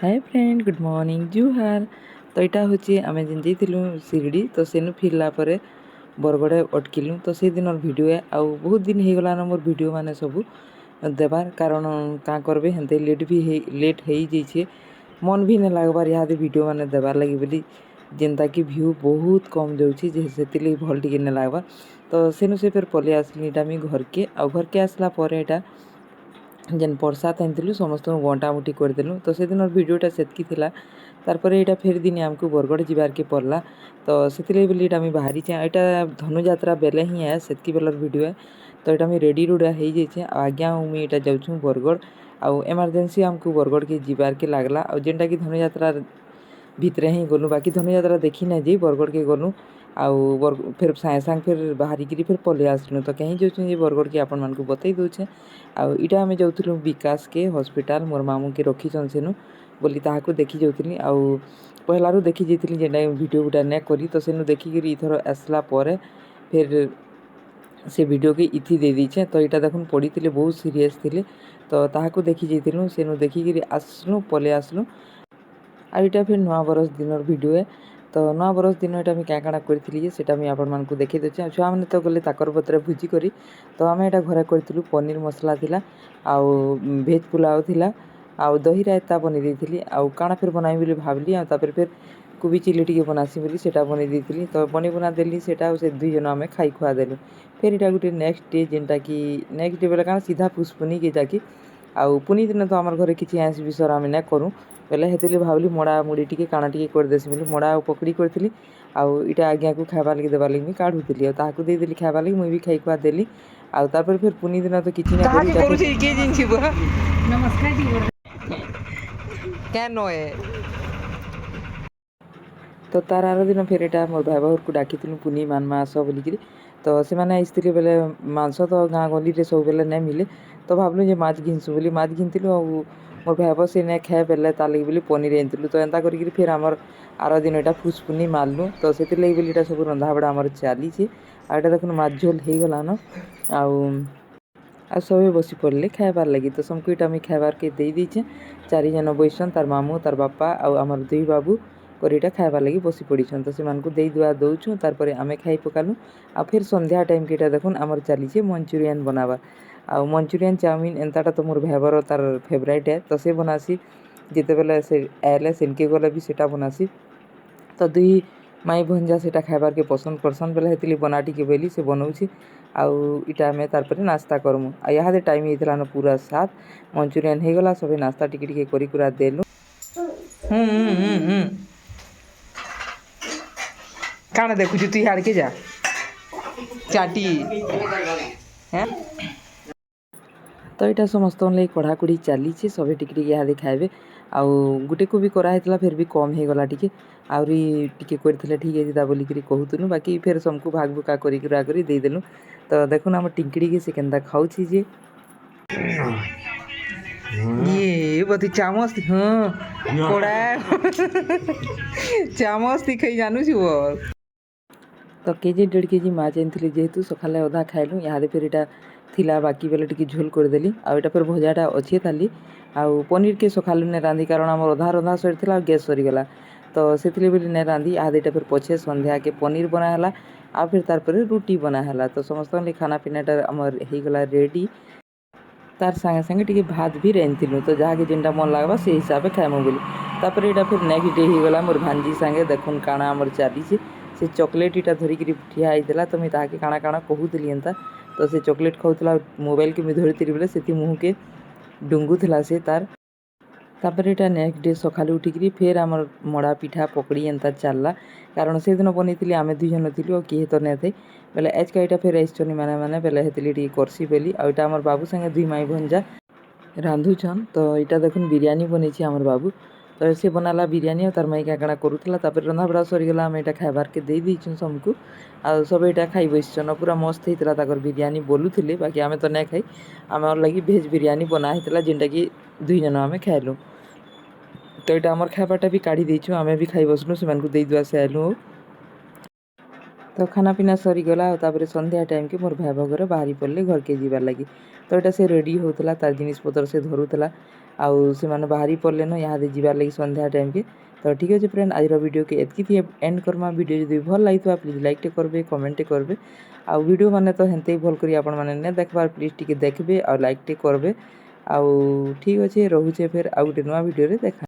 हाय friend good morning जुहार। तो यहाँ हूँ आम जेन जाइलु शिरडी तो सेनु फिरला परे बरगड़े अटकिलु तो से दिन भिडियो आउ बहुत दिन हो गलान मोर भिडियो माने सब देवार कारण क्या करबे हेन्ते लेट हो जाइए मन भी नहीं लगबार यहाँ भिडियो माने देवार लगी बोली जेनता कि व्यू बहुत कम जाऊँगी से भल टे नहीं लगबार तो सेनु से फिर पलि आसली इटा घर के आउ घर के आसला इटा जेन प्रसाद आनी समस्त बंटा मुठी करदेलु तो से दिन भिडियोटा सेतकी थिला तारपर यहाँ फिर दिन आमको बरगड़ जीवार के पड़ला तो से बोली आम बाहरी यहाँ धनुजात्रा बेले ही है सेतकी बेलर भिडियो है तो यहाँ रेडी रुड़ा हो जाइए आज्ञा मुझे यहाँ जाऊँ बरगड़ आउ एमरजेंसी आमको बरगड़ के जीवार के लगला और जेनटा कि धनुजात्रा भितरे ही गलु बाकी धनुजात्रा देखी ना जी बरगड़ के गलु आउ फिर सागे सागे फिर बाहरिकी फिर पलि आसलु तो कहीं जाऊँ बरगड़ के आपण मानक बतई दूचे आउ इटा आम जाऊँ विकास के हॉस्पिटल मोर मामू के रखीछन सेनु बोली ताहाको देखी जाऊँगी आउ पहलारू देखी जाइली जेनटा वीडियो गुटा नहीं करी तो सेनु देखिक इथर आसला फिर से वीडियो के इथि दे दीचे तो यहाँ देखुन पड़ी थे बहुत सीरीयस थे तो ताहाको देखी जाइलु सेनु देखिक आसलु पलि आसलु आ यहाँ फिर नुआ बरस दिन वीडियो है तो नुआ बरस दिन यहाँ मुझे क्या काଣା करी सेटा मुझे आपण देखी दूचे छुआ मैंने तो गले ताकर पत्र भोजी करी तो आम यहाँ घरे करूँ पनीर मसला थिला आउ भेज पुलाव थिला आउ दही रायता बनी देती आउ काଣା फिर बनाई बोली भावली फिर कोबी चिली टी बनासी बोली सेटा बनी देती तो बनी बुना देली सेटा से दुई जन आम खाई खुआ देलु फिर यहाँ गोटे नेक्स्ट डे जेनटा कि नेक्स्ट डे बेले काଣା सीधा पुष्पुनी के जाकि आउ पुनी दिन तो आम घर किसी आइस विषय आम नहीं करूँ बेले हेतु भावली मड़ा मुड़ी टी काଣା टी करदेसी बोली मड़ा पकड़ी करी आउ इटा आज्ञा को खाइबा लगी देवार लगी काढ़ुली और ताकू देदेली खाइबा लगी मुई भी खाई खुआ देली आउ तापर फिर पुनी दिन तो किसी ना तो तार आर दिन फिर यहाँ मोर भाई बाहर को डाकी पुनी मानमा आस बोलिकी तो से आसते बेले मांस तो गाँ गली सब बेले नहीं मिले तो भावलु जे माछ घिनसु बोली माछ घिनलु मोर भाई बा से नहीं खाए बेले तार लगी बोली पनीर आनलु तो एंता करी फिर आमर आर दिन यहाँ फुसपुनी मारलु तो से लगी बोली सब रंधा बड़ा आमर चली आ देखुन माछ झोल हो गलान आ सब बसी पड़े खाइबार लगी तो सबको यहाँ मुझे खाइबार के दे दीचे चारि जन बैसन तार मामू तार बापा आउ आमर दुई बाबू कर यहाँ खाइबार लगी बसी पड़ीछन तो से दे दुआ दौछुँ तार आमे खाई पकालु आ फिर संध्या टाइम के देखुन आमर चलीचे मंचुरियन बनावा आउ मंचुरियन चाउमिन एंताटा तो मोर भाईबर तार फेवरेट है तो से बनासी जिते बेले से आए सेनके गले भी सेटा बनासी तो दुई माई भंजा सेटा खाइबार के पसंद करसन बेले हेतली बनाटी के बेली से बनाऊँगी आउ इटा आम तार नास्ता करमु आ यहाँ टाइम होता न पूरा 7 मंचुरियन हो गला सब नास्ता टिके करा देलु काना देखु तु हाड़ के जा चाटी हैं तो यहाँ समस्त लगे कढ़ा कढ़ी चली सब टिके यहाँ खाइबे आउ गुटे को भी कराइला फिर भी कम हो गला टिके आहरी टिके करथिले ठीक है बोलिकी कहतुनु बाकी फिर सबको भाग भुका करी देदेलु तो देखुन आम टिंकड़ी के से केन्ता खाऊची जे ये बती चामच हाँ कड़ा चामच ती खाई जानू छी वो तो केजी 1.5 केजी माछ आनी जेहेतु सकाले अधा खाइलु यहाँ फिर यहाँ थिला बाकी बेले टी झोल करदेली आ फिर भजाटा अच्छे थाली आउ पनीर के सकालु ने रांधि कारण आम अधा रंधा सरीला गैस सरीगला तो से बोली नहीं रांधि यहाँ फिर पछे संध्या के पनीर बनाला आ फिर तार रुटी बनाला तो समस्त खाना पीनाटा आमर होगला रेडी तार संगे संगे टी भात भी रांधिलु तो जहाँ जेनटा मन लगवा से हिसाब से खाइमु बोली तापर यहाँ फिर नेक्स्ट डे होगला मोर भांजी संगे देखुन काଣା आमर चली से चॉकलेट इटा धरिक ठिया होता तो मुझे ताके काଣା काଣା कहूली एंता तो से चॉकलेट खाऊला मोबाइल के मुझे धरी बोले से मुँह के डुंगुला से तार तापर यहाँ नेक्स्ट डे सकाल उठिकी फिर आमर मड़ा पिठा पकड़ी एंता चलला कारण से दिन बनई आम 2 जन थी और किए तो नहीं थे बेले एज का यहाँ फिर आसनी मैंने बेले हेतली करसी बेली आ यहाँ आमर बाबू संगे 2 माई भंजा रांधुछन तो यहाँ देखुन बिरयानी बनई आमर बाबू तो से बनाला बिरयानी और तार माई क्या काଣା करूला रंधा बड़ा सरीगला आम यहाँ खाइबार के दे दीचुँ सबको आ सब यहाँ खाई बसन पूरा मस्त होता बिरयानी बोलूले बाकी आम तो नहीं खाई आम लगी भेज बिरयानी बनाता जेनटा कि 2 जन आम खाइलु तो यहाँ आमर खाइबाटा भी काढ़ी देचु आम भी खाई बसलु से दे दुआ से आइलु तो खाना पीना सरीगला और संध्या टाइम के मोर भाई भगर बाहरी पड़े घर के जीवार लगी तो यहाँ से रेडी होता तार जिनिस पतर से धरुला आउ से माने बाहरी पड़लेन यहाँ जीवार लगी संध्या टाइम के। तो ठीक अच्छे फ्रेंड आज वीडियो के एतकी थी एंड करमा। वीडियो जो भल लगी प्लीज लाइक करबे कमेंट करबे आउ वीडियो माने तो हेन्ते भल करी आपण माने ने देखबार प्लीज टिके देखबे और लाइक करबे आउ ठीक अच्छे रोचे फिर आउ गोटे नुआ वीडियो रे देखा।